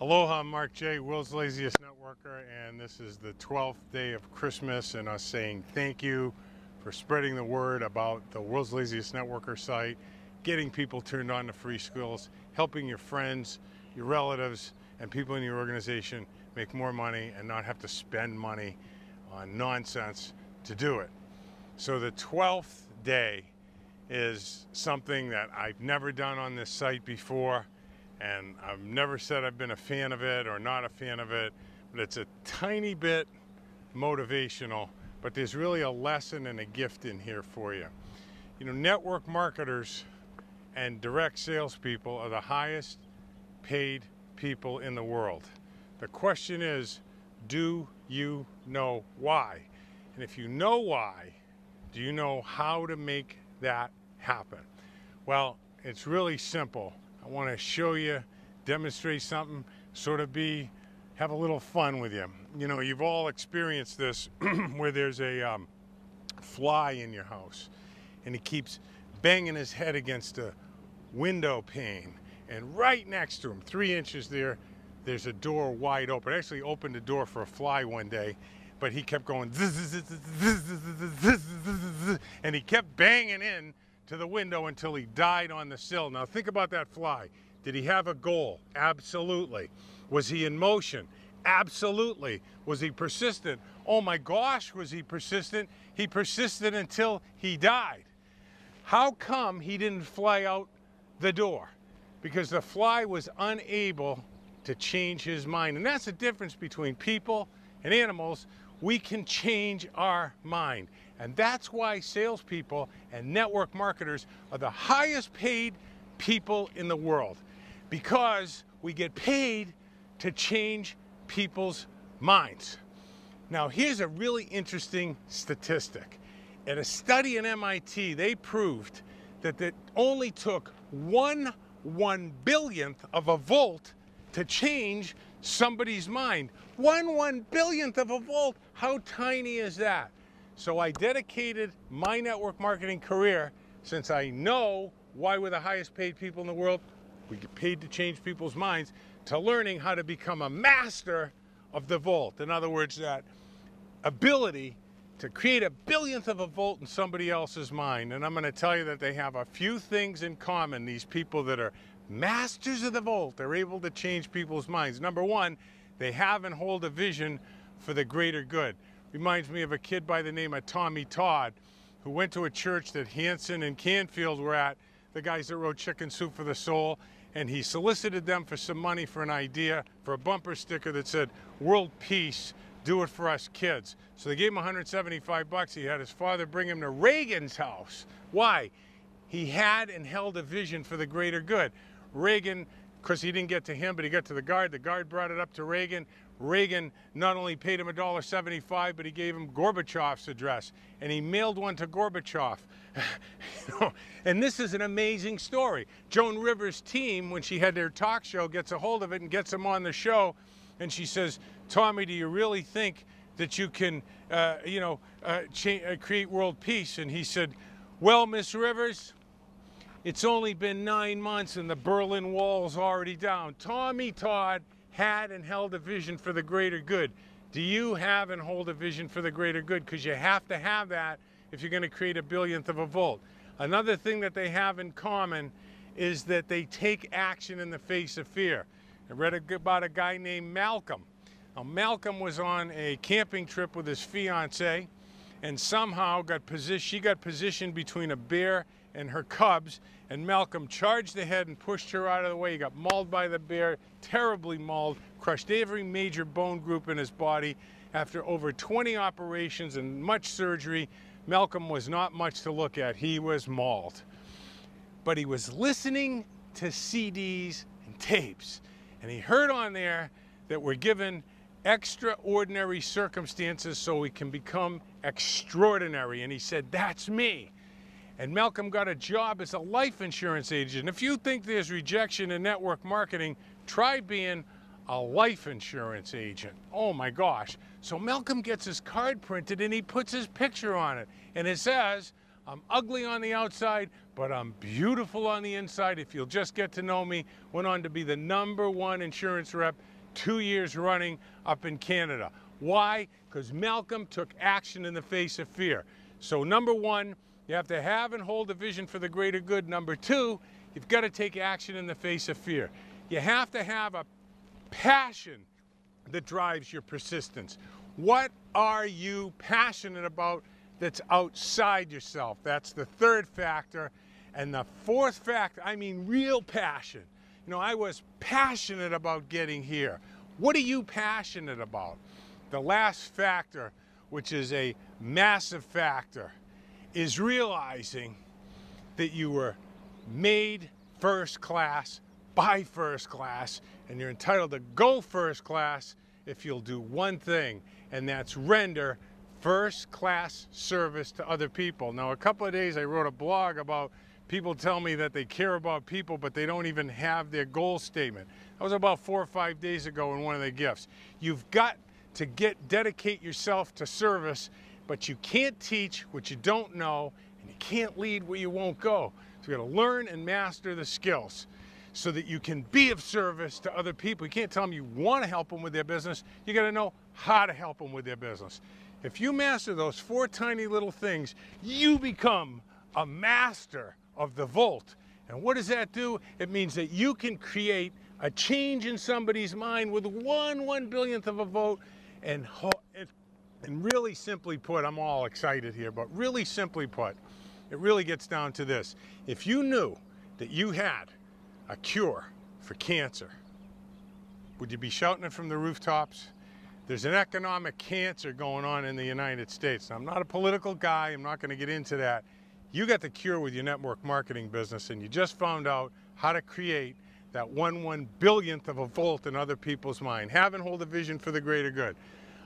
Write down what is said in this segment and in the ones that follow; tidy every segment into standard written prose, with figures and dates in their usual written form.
Aloha, I'm Mark J., World's Laziest Networker, and this is the 12th day of Christmas, and us saying thank you for spreading the word about the World's Laziest Networker site, getting people turned on to free skills, helping your friends, your relatives, and people in your organization make more money and not have to spend money on nonsense to do it. So the 12th day is something that I've never done on this site before. And I've never said I've been a fan of it or not a fan of it, but it's a tiny bit motivational, but there's really a lesson and a gift in here for you. You know, network marketers and direct salespeople are the highest paid people in the world. The question is, do you know why? And if you know why, do you know how to make that happen? Well, it's really simple. I want to show you, demonstrate something, sort of have a little fun with you. You know, you've all experienced this where there's a fly in your house and he keeps banging his head against a window pane, and right next to him, 3 inches there, there's a door wide open. I actually opened the door for a fly one day, but he kept going and he kept banging in to the window until he died on the sill. Now think about that fly. Did he have a goal? Absolutely. Was he in motion? Absolutely. Was he persistent? Oh my gosh, was he persistent? He persisted until he died. How come he didn't fly out the door? Because the fly was unable to change his mind. And that's the difference between people and animals. We can change our mind. And that's why salespeople and network marketers are the highest paid people in the world, because we get paid to change people's minds. Now, here's a really interesting statistic. At a study in MIT, they proved that it only took 1/1 of a volt to change somebody's mind. 1/1 of a volt. How tiny is that? So I dedicated my network marketing career, since I know why we're the highest paid people in the world, we get paid to change people's minds, to learning how to become a master of the volt. In other words, that ability to create 1/1000th of a volt in somebody else's mind. And I'm going to tell you that they have a few things in common, these people that are masters of the volt. They're able to change people's minds. Number one, they have and hold a vision for the greater good. Reminds me of a kid by the name of Tommy Todd, who went to a church that Hanson and Canfield were at, the guys that wrote Chicken Soup for the Soul, and he solicited them for some money for an idea for a bumper sticker that said, "World Peace, do it for us kids." So they gave him $175. He had his father bring him to Reagan's house. Why? He had and held a vision for the greater good. Reagan, because he didn't get to him, but he got to the guard. The guard brought it up to Reagan. Reagan not only paid him $1.75, but he gave him Gorbachev's address, and he mailed one to Gorbachev. You know, and this is an amazing story. Joan Rivers' team, when she had their talk show, gets a hold of it and gets him on the show, and she says, "Tommy, do you really think that you can, create world peace?" And he said, "Well, Miss Rivers, it's only been 9 months and the Berlin Wall's already down." Tommy Todd had and held a vision for the greater good. Do you have and hold a vision for the greater good? Because you have to have that if you're going to create 1/1000th of a volt. Another thing that they have in common is that they take action in the face of fear. I read about a guy named Malcolm. Now, Malcolm was on a camping trip with his fiancée, and somehow she got positioned between a bear and her cubs, and Malcolm charged ahead and pushed her out of the way. He got mauled by the bear, terribly mauled, crushed every major bone group in his body. After over 20 operations and much surgery, Malcolm was not much to look at. He was mauled. But he was listening to CDs and tapes, and he heard on there that we're given extraordinary circumstances so we can become extraordinary. And he said, "That's me." And Malcolm got a job as a life insurance agent. If you think there's rejection in network marketing, try being a life insurance agent. Oh my gosh. So Malcolm gets his card printed and he puts his picture on it. And it says, I'm ugly on the outside, but I'm beautiful on the inside. If you'll just get to know me, went on to be the #1 insurance rep 2 years running up in Canada. Why? Because Malcolm took action in the face of fear. So #1, you have to have and hold a vision for the greater good. #2, you've got to take action in the face of fear. You have to have a passion that drives your persistence. What are you passionate about that's outside yourself? That's the third factor. And the fourth factor, I mean real passion. You know, I was passionate about getting here. What are you passionate about? The last factor, which is a massive factor, is realizing that you were made first class by first class, and you're entitled to go first class if you'll do one thing, and that's render first class service to other people. Now, a couple of days I wrote a blog about people tell me that they care about people, but they don't even have their goal statement. That was about 4 or 5 days ago in one of the gifts. You've got to dedicate yourself to service, but you can't teach what you don't know, and you can't lead where you won't go. So you got to learn and master the skills so that you can be of service to other people. You can't tell them you want to help them with their business. You got to know how to help them with their business. If you master those 4 tiny little things, you become a master of the Volt. And what does that do? It means that you can create a change in somebody's mind with 1/1,000,000th of a vote. And really simply put, I'm all excited here, but really simply put, it really gets down to this. If you knew that you had a cure for cancer, would you be shouting it from the rooftops? There's an economic cancer going on in the United States. Now, I'm not a political guy. I'm not going to get into that. You got the cure with your network marketing business, and you just found out how to create that 1/1,000,000th of a volt in other people's mind. Have and hold a vision for the greater good.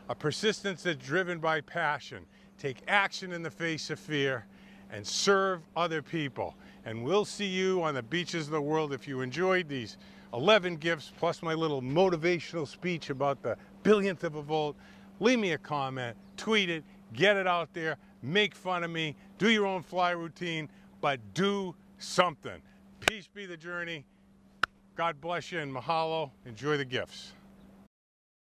A persistence that's driven by passion. Take action in the face of fear and serve other people. And we'll see you on the beaches of the world. If you enjoyed these 11 gifts plus my little motivational speech about the 1,000,000th of a volt, leave me a comment, tweet it, get it out there, make fun of me, do your own fly routine, but do something. Peace be the journey. God bless you and mahalo. Enjoy the gifts.